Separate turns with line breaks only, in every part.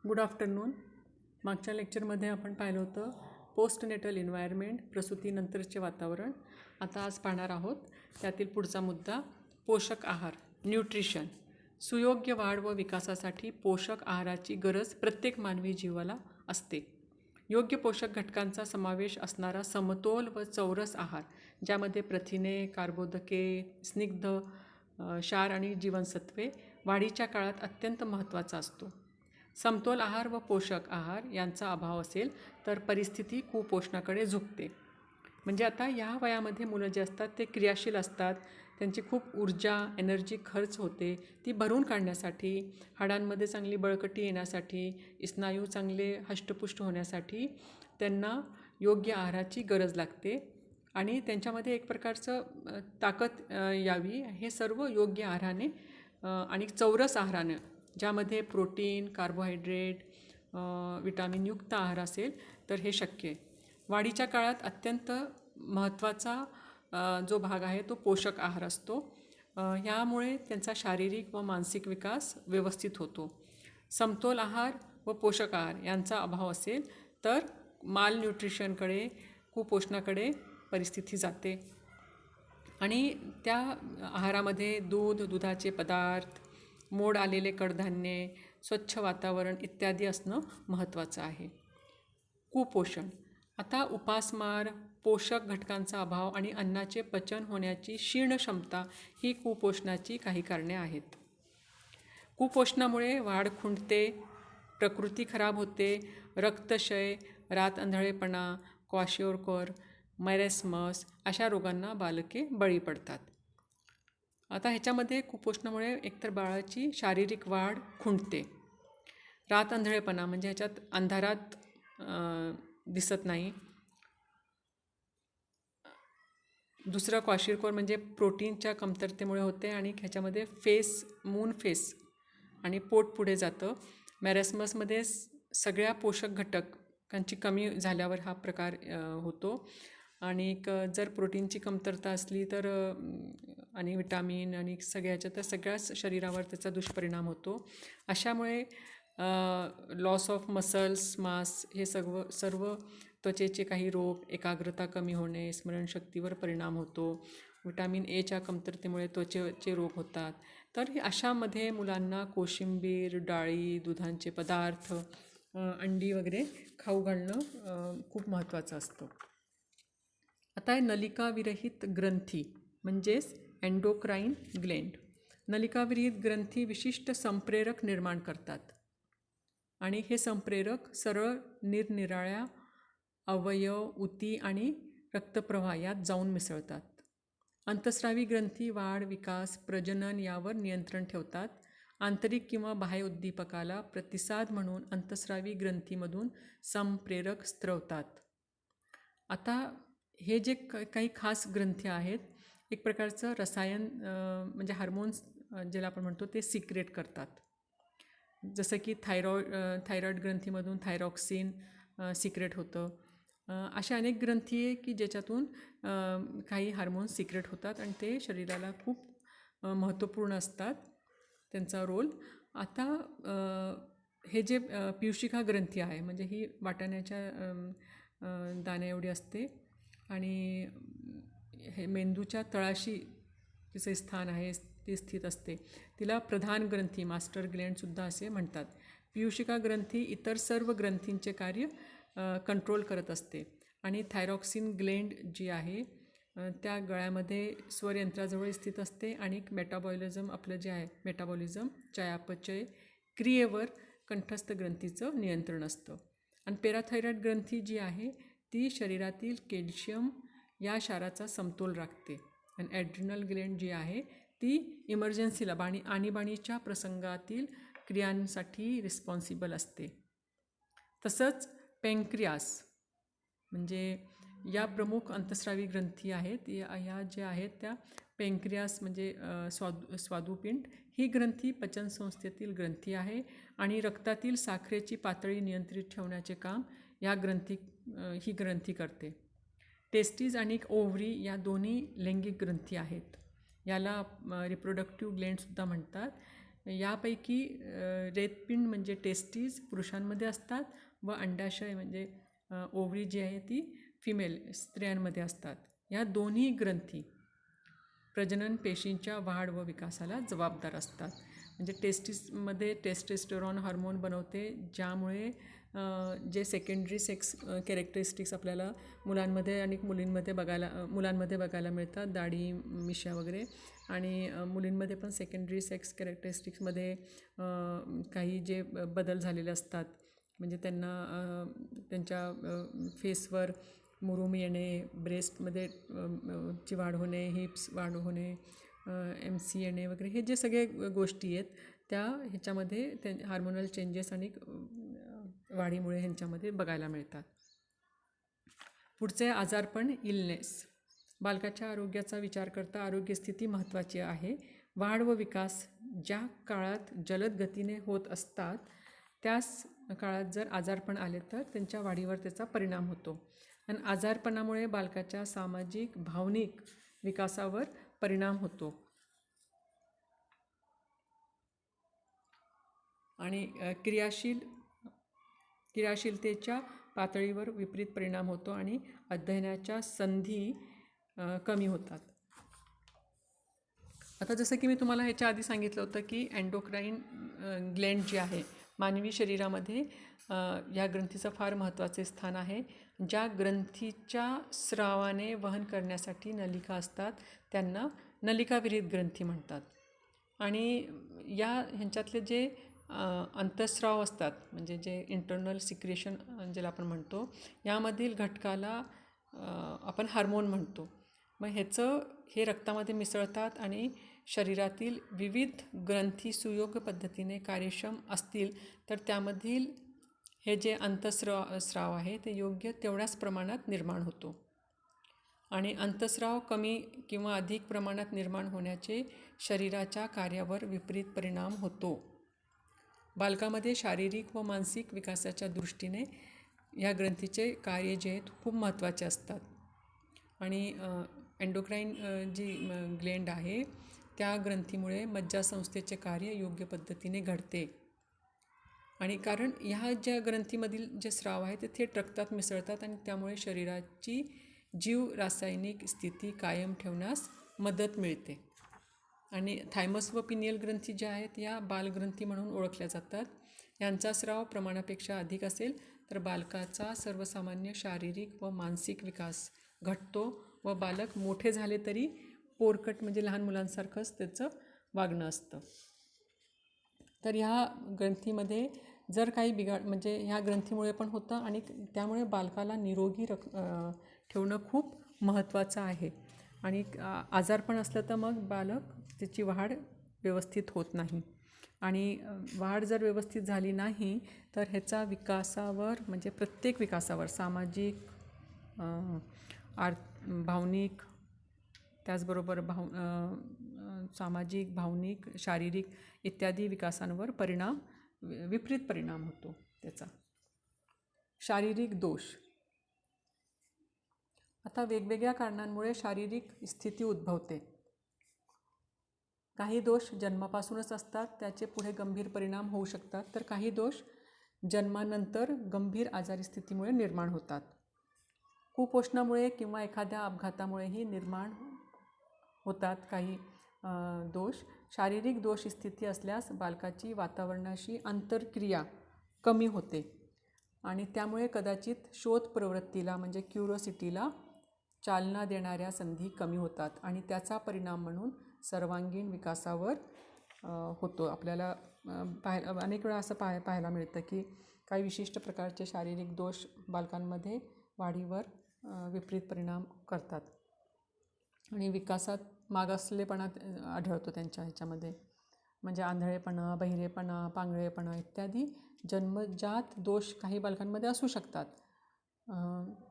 Good afternoon. मागच्या लेक्चरमध्ये आपण पाहिलं होतं पोस्टनेटल एन्व्हायरमेंट, प्रसूतीनंतरचे वातावरण. आता आज पाहणार आहोत त्यातील पुढचा मुद्दा पोषक आहार, न्यूट्रिशन. सुयोग्य वाढ व विकासासाठी पोषक आहाराची गरज प्रत्येक मानवी जीवाला असते. योग्य पोषक घटकांचा समावेश असणारा समतोल व चौरस आहार, ज्यामध्ये प्रथिने, कार्बोदके, स्निग्ध क्षार आणि जीवनसत्वे वाढीच्या काळात अत्यंत महत्त्वाचा असतो. समतोल आहार व पोषक आहार यांचा अभाव असेल तर परिस्थिती कुपोषणाकडे झुकते. म्हणजे आता या वयामध्ये मुलं जे असतात ते क्रियाशील असतात, त्यांची खूप ऊर्जा, एनर्जी खर्च होते. ती भरून काढण्यासाठी, हाडांमध्ये चांगली बळकटी येण्यासाठी, स्नायू चांगले हष्टपुष्ट होण्यासाठी त्यांना योग्य आहाराची गरज लागते आणि त्यांच्यामध्ये एक प्रकारचं ताकद यावी, हे सर्व योग्य आहाराने आणि चौरस आहाराने, ज्यामध्ये प्रोटीन, कार्बोहायड्रेट, विटामिनयुक्त आहार असेल तर हे शक्य आहे. वाढीच्या काळात अत्यंत महत्त्वाचा जो भाग आहे तो पोषक आहार असतो. ह्यामुळे त्यांचा शारीरिक व मानसिक विकास व्यवस्थित होतो. समतोल आहार व पोषक आहार यांचा अभाव असेल तर माल न्यूट्रिशनकडे, कुपोषणाकडे परिस्थिती जाते आणि त्या आहारामध्ये दूध, दुधाचे पदार्थ, मोड आलेले कडधान्ये, स्वच्छ वातावरण इत्यादी असणं महत्त्वाचं आहे. कुपोषण. आता उपासमार, पोषक घटकांचा अभाव आणि अन्नाचे पचन होण्याची क्षीण क्षमता ही कुपोषणाची काही कारणे आहेत. कुपोषणामुळे वाढ खुंटते, प्रकृती खराब होते, रक्तक्षय, रात आंधळेपणा, क्वाशिओरकोर, मॅरेस्मस अशा रोगांना बालके बळी पडतात. आता ह्याच्यामध्ये कुपोषणामुळे एकतर बाळाची शारीरिक वाढ खुंटते. रात आंधळेपणा म्हणजे ह्याच्यात अंधारात दिसत नाही. दुसरं क्वाशिओरकोर म्हणजे प्रोटीनच्या कमतरतेमुळे होते आणि ह्याच्यामध्ये मून फेस आणि पोट पुढे जातं. मॅरेस्मसमध्ये सगळ्या पोषक घटकांची कमी झाल्यावर हा प्रकार होतो आणि जर प्रोटीनची कमतरता असली तर आणि विटामिन आणि सगळ्याच्या तर सगळ्याच शरीरावर त्याचा दुष्परिणाम होतो. अशामुळे लॉस ऑफ मसल्स, मास हे सर्व त्वचेचे काही रोग, एकाग्रता कमी होणे, स्मरणशक्तीवर परिणाम होतो. विटामिन एच्या कमतरतेमुळे त्वचेचे रोग होतात. तर अशामध्ये मुलांना कोशिंबीर, डाळी, दुधांचे पदार्थ, अंडी वगैरे खाऊ घालणं खूप महत्त्वाचं असतं. आता नलिकाविरहित ग्रंथी म्हणजेच एंडोक्राईन ग्लँड. नलिकाविरहित ग्रंथी विशिष्ट संप्रेरक निर्माण करतात आणि हे संप्रेरक सरळ निरनिराळ्या अवयव, ऊती आणि रक्तप्रवाह यात जाऊन मिसळतात. अंतस्रावी ग्रंथी वाढ, विकास, प्रजनन यावर नियंत्रण ठेवतात. आंतरिक किंवा बाह्य उद्दीपकाला प्रतिसाद म्हणून अंतस्रावी ग्रंथीमधून संप्रेरक स्त्रवतात. आता हे जे काही खास ग्रंथी आहेत, एक प्रकारचं रसायन म्हणजे हार्मोन्स ज्याला आपण म्हणतो ते सिक्रेट करतात. जसं की थायरॉइड ग्रंथीमधून थायरॉक्सिन सिक्रेट होतं. अशा अनेक ग्रंथी आहे की ज्याच्यातून काही हार्मोन्स सिक्रेट होतात आणि ते शरीराला खूप महत्त्वपूर्ण असतात, त्यांचा रोल. आता हे जे पियुषिका ग्रंथी आहे म्हणजे ही वाटाण्याच्या दाण्या एवढी असते आणि हे मेंदूच्या तळाशी तिचे स्थान आहे, ती स्थित असते. तिला प्रधान ग्रंथी, मास्टर ग्लँडसुद्धा असे म्हणतात. पियुषिका ग्रंथी इतर सर्व ग्रंथींचे कार्य कंट्रोल करत असते आणि थायरॉक्सिन ग्लँड जी आहे त्या गळ्यामध्ये स्वरयंत्राजवळ स्थित असते आणि मेटाबॉलिझम आपलं जे आहे, मेटाबॉलिझम चयापचय क्रियेवर कंठस्थ ग्रंथीचं नियंत्रण असतं. आणि पॅराथायरॉइड ग्रंथी जी आहे ती शरीरातील कॅल्शियम या क्षाराचा समतोल राखते. आणि ॲड्रिनल ग्लँड जी आहे ती इमर्जन्सीला आणीबाणीच्या प्रसंगातील क्रियांसाठी रिस्पॉन्सिबल असते. तसंच पँक्रियास म्हणजे या प्रमुख अंतस्रावी ग्रंथी आहेत, या ज्या आहेत त्या पँक्रियास म्हणजे स्वादुपिंड ही ग्रंथी पचनसंस्थेतील ग्रंथी आहे आणि रक्तातील साखरेची पातळी नियंत्रित ठेवण्याचे काम ही ग्रंथी करते. टेस्टीज आणि ओव्हरी या दोन्ही लैंगिक ग्रंथी आहेत. याला रिप्रोडक्टिव्ह ग्लँडसुद्धा म्हणतात. यापैकी रेतपिंड म्हणजे टेस्टीज पुरुषांमध्ये असतात व अंडाशय म्हणजे ओव्हरी जी आहे ती फिमेल स्त्रियांमध्ये असतात. या दोन्ही ग्रंथी प्रजनन पेशींच्या वाढ व विकासाला जबाबदार असतात. म्हणजे टेस्टिसमध्ये टेस्टोस्टेरॉन हार्मोन बनवते, ज्यामुळे जे सेकंडरी सेक्स कॅरेक्टरिस्टिक्स आपल्याला मुलांमध्ये आणि मुलांमध्ये बघायला मिळतात, दाढी मिशा वगैरे. आणि मुलींमध्ये पण सेकंडरी सेक्स कॅरेक्टरिस्टिक्समध्ये काही जे बदल झालेले असतात, म्हणजे त्यांना त्यांच्या फेसवर मुरूम येणे, ब्रेस्टमध्ये ची वाढ होणे, हिप्स वाढ होणे, MC येणे वगैरे, हे जे सगळे गोष्टी आहेत त्या ह्याच्यामध्ये हार्मोनल चेंजेस आणि वाढीमुळे ह्यांच्यामध्ये बघायला मिळतात. पुढचे आजारपण, इलनेस. बालकाच्या आरोग्याचा विचार करता आरोग्यस्थिती महत्त्वाची आहे. वाढ व विकास ज्या काळात जलद गतीने होत असतात त्याच काळात जर आजारपण आले तर त्यांच्या वाढीवर त्याचा परिणाम होतो. आणि आजारपणामुळे बालकाच्या सामाजिक भावनिक विकासावर परिणाम होतो. आणि क्रियाशीलतेच्या पातळीवर विपरीत परिणाम होतो आणि अध्ययनाच्या संधी कमी होतात. आता जसं की मी तुम्हाला ह्याच्या आधी सांगितलं होतं की एंडोक्राईन ग्लँड जी आहे मानवी शरीरामध्ये, या ग्रंथीचं फार महत्त्वाचे स्थान आहे. ज्या ग्रंथीच्या स्रावाने वहन करण्यासाठी नलिका असतात त्यांना नलिकाविरहित ग्रंथी म्हणतात. आणि ह्यांच्यातले जे अंतःस्राव असतात, म्हणजे जे इंटरनल सिक्रेशन ज्याला आपण म्हणतो, यामधील घटकाला आपण हार्मोन म्हणतो. मग हे रक्तामध्ये मिसळतात आणि शरीरातील विविध ग्रंथी सुयोग्य पद्धतीने कार्यक्षम असतील तर त्यामधील हे जे अंतःस्राव आहे ते योग्य तेवढ्याच प्रमाणात निर्माण होतो. आणि अंतःस्राव कमी किंवा अधिक प्रमाणात निर्माण होण्याचे शरीराच्या कार्यावर विपरीत परिणाम होतो. बालकामध्ये शारीरिक व मानसिक विकासाच्या दृष्टीने ह्या ग्रंथीचे कार्य जे आहेत खूप महत्त्वाचे असतात. आणि एंडोक्राईन जी ग्लँड आहे त्या ग्रंथीमुळे मज्जासंस्थेचे कार्य योग्य पद्धतीने घडते. आणि कारण ह्या ज्या ग्रंथीमधील जे स्राव आहे ते थेट रक्तात मिसळतात आणि त्यामुळे शरीराची जीव रासायनिक स्थिती कायम ठेवण्यास मदत मिळते. आणि थायमस व पिनियल ग्रंथी ज्या आहेत या बालग्रंथी म्हणून ओळखल्या जातात. यांचा स्राव प्रमाणापेक्षा अधिक असेल तर बालकाचा सर्वसामान्य शारीरिक व मानसिक विकास घटतो व बालक मोठे झाले तरी पोरकट म्हणजे लहान मुलांसारखंच त्याचं वागणं असतं. तर ह्या ग्रंथीमध्ये जर काही म्हणजे ह्या ग्रंथीमुळे पण होतं आणि त्यामुळे बालकाला निरोगी ठेवणं खूप महत्त्वाचं आहे. आणि आजारपण असलं तर मग बालक त्याची वाढ व्यवस्थित होत नाही. आणि वाढ जर व्यवस्थित झाली नाही तर ह्याचा विकासावर म्हणजे प्रत्येक विकासावर सामाजिक, भावनिक, त्याचबरोबर सामाजिक, भावनिक, शारीरिक इत्यादी विकासांवर विपरीत परिणाम होतो त्याचा. शारीरिक दोष. आता वेगवेगळ्या कारणांमुळे शारीरिक स्थिती उद्भवते. काही दोष जन्मापासूनच असतात, त्याचे पुढे गंभीर परिणाम होऊ शकतात, तर काही दोष जन्मानंतर गंभीर आजारी स्थितीमुळे निर्माण होतात. कुपोषणामुळे किंवा एखाद्या अपघातामुळेही निर्माण होतात काही दोष. शारीरिक दोष स्थिती असल्यास बालकाची वातावरणाशी आंतरक्रिया कमी होते आणि त्यामुळे कदाचित शोध प्रवृत्तीला म्हणजे क्युरोसिटीला चालना देणाऱ्या संधी कमी होतात आणि त्याचा परिणाम म्हणून सर्वांगीण विकासावर होतो. आपल्याला अनेक वेळा असं पाहायला मिळतं की काही विशिष्ट प्रकारचे शारीरिक दोष बालकांमध्ये वाढीवर विपरीत परिणाम करतात आणि विकासात मागासलेपणा आढळतो त्यांच्या ह्याच्यामध्ये. म्हणजे आंधळेपणा, बहिरेपणा, पांगळेपणा इत्यादी जन्मजात दोष काही बालकांमध्ये असू शकतात.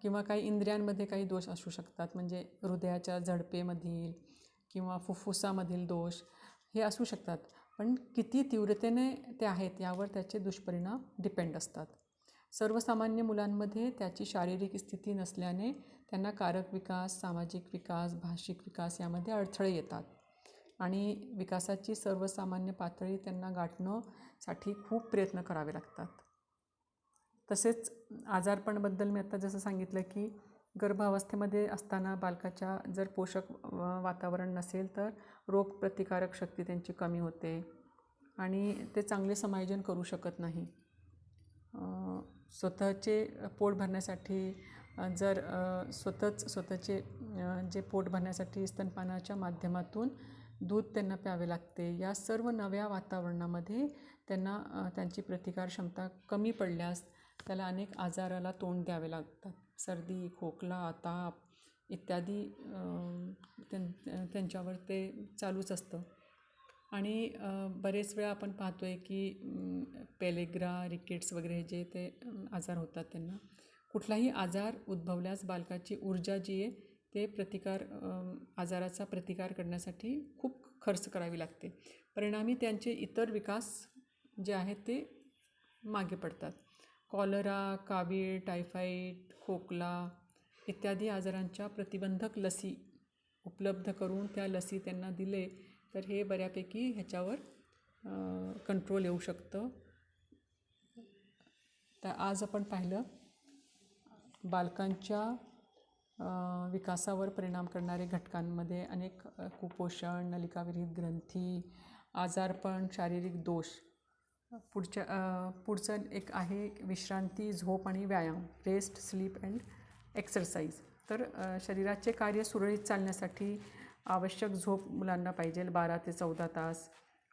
किंवा काही इंद्रियांमध्ये काही दोष असू शकतात, म्हणजे हृदयाच्या झडपेमधील किंवा फुफ्फुसामधील दोष हे असू शकतात. पण किती तीव्रतेने ते आहेत यावर त्याचे दुष्परिणाम डिपेंड असतात. सर्वसामान्य मुलांमध्ये त्याची शारीरिक स्थिती नसल्याने त्यांना कारक विकास, सामाजिक विकास, भाषिक विकास यामध्ये अडथळे येतात. आणि विकासाची सर्वसामान्य पातळी त्यांना गाठण्यासाठी खूप प्रयत्न करावे लागतात. तसेच आजारपणाबद्दल मी आता जसं सांगितलं की गर्भावस्थेमध्ये असताना बालकाच्या जर पोषक वातावरण नसेल तर रोगप्रतिकारक शक्ती त्यांची कमी होते आणि ते चांगले समायोजन करू शकत नाही. स्वतःचे पोट भरण्यासाठी जर स्वतःचे जे पोट भरण्यासाठी स्तनपानाच्या माध्यमातून दूध त्यांना प्यावे लागते. या सर्व नव्या वातावरणामध्ये त्यांना त्यांची प्रतिकार क्षमता कमी पडल्यास त्याला अनेक आजाराला तोंड द्यावे लागतात. सर्दी, खोकला, ताप इत्यादी त्यांच्यावर ते चालूच असतं. आणि बरेच वेळा आपण पाहतो आहे की पेलेग्रा, रिकेट्स वगैरे जे ते आजार होतात त्यांना. कुठलाही आजार उद्भवल्यास बालकाची ऊर्जा जी आहे ते आजाराचा प्रतिकार करण्यासाठी खूप खर्च करावी लागते. परिणामी त्यांचे इतर विकास जे आहेत ते मागे पडतात. कॉलरा, कावीळ, टायफॉईड, खोकला इत्यादी आजारांच्या प्रतिबंधक लसी उपलब्ध करून त्या लसी त्यांना दिले तर हे बऱ्यापैकी ह्याच्यावर कंट्रोल येऊ शकतं. तर आज आपण पाहिलं बालकांच्या विकासावर परिणाम करणारे घटकांमध्ये अनेक कुपोषण, नलिकाविरहित ग्रंथी, आजारपण, शारीरिक दोष. पुढचं एक आहे विश्रांती, झोप आणि व्यायाम, रेस्ट, स्लीप अँड एक्सरसाइज. तर शरीराचे कार्य सुरळीत चालण्यासाठी आवश्यक झोप मुलांना पाहिजे 12 ते 14 तास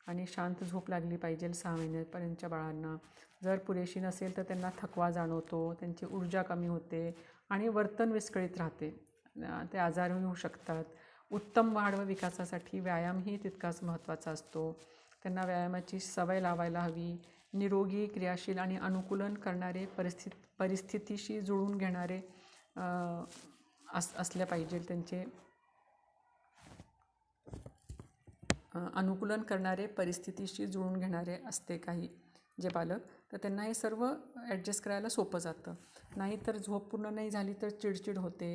आणि शांत झोप लागली पाहिजे 6 महिन्यापर्यंतच्या बाळांना. जर पुरेशी नसेल तर त्यांना थकवा जाणवतो, त्यांची ऊर्जा कमी होते आणि वर्तन विस्कळीत राहते. ते आजारही होऊ शकतात. उत्तम वाढ व विकासासाठी व्यायामही तितकाच महत्त्वाचा असतो. त्यांना व्यायामाची सवय लावायला हवी. निरोगी, क्रियाशील आणि अनुकूलन करणारे परिस्थितीशी जुळून घेणारे असले पाहिजे. त्यांचे अनुकूलन करणारे, परिस्थितीशी जुळून घेणारे असते काही जे बालक, तर त्यांना हे सर्व ॲडजस्ट करायला सोपं जातं. नाहीतर झोप पूर्ण नाही झाली तर चिडचिड होते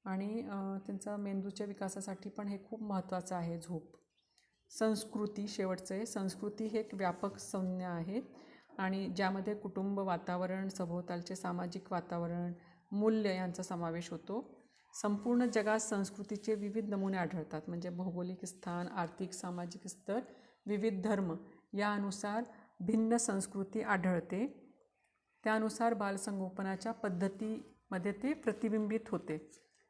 आणि त्यांचा मेंदूच्या विकासासाठी पण हे खूप महत्त्वाचं आहे झोप. संस्कृती शेवटचं आहे. संस्कृती हे एक व्यापक संज्ञा आहे आणि ज्यामध्ये कुटुंब, वातावरण, सभोवतालचे सामाजिक वातावरण, मूल्य यांचा समावेश होतो. संपूर्ण जगात संस्कृतीचे विविध नमुने आढळतात. म्हणजे भौगोलिक स्थान, आर्थिक, सामाजिक स्तर, विविध धर्म यानुसार भिन्न संस्कृती आढळते. त्यानुसार बालसंगोपनाच्या पद्धतीमध्ये ते प्रतिबिंबित होते.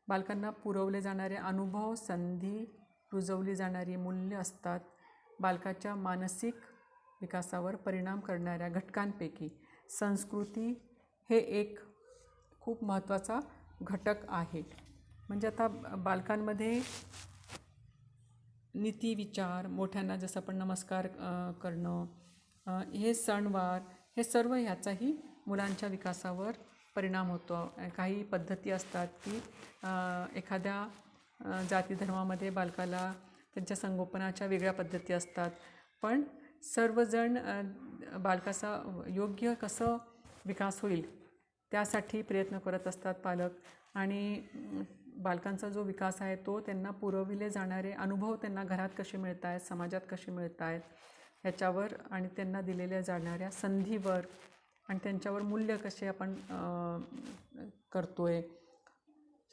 बालकांना पुरवले जाणारे अनुभव, संधी, रुजवली जाणारी मूल्य असतात. बालकाच्या मानसिक विकासावर परिणाम करणाऱ्या घटकांपैकी संस्कृती हे एक खूप महत्त्वाचा घटक आहे. म्हणजे आता बालकांमध्ये नीती, विचार, मोठ्यांना जसं आपण नमस्कार करणं, हे सणवार, हे सर्व ह्याचाही मुलांच्या विकासावर परिणाम होतो. काही पद्धती असतात की एखाद्या जाती धर्मामध्ये बालकाला त्यांच्या संगोपनाच्या वेगळ्या पद्धती असतात, पण सर्वजण बालकाचा योग्य कसं विकास होईल त्यासाठी प्रयत्न करत असतात पालक. आणि बालकांचा जो विकास आहे तो त्यांना पुरविले जाणारे अनुभव त्यांना घरात कसे मिळत आहेत, समाजात कसे मिळत आहेत ह्याच्यावर आणि त्यांना दिलेल्या जाणाऱ्या संधीवर आणि त्यांच्यावर मूल्य कसे आपण करतो आहे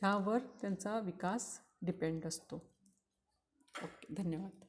ह्यावर त्यांचा विकास डिपेंड असतो. ओके, धन्यवाद.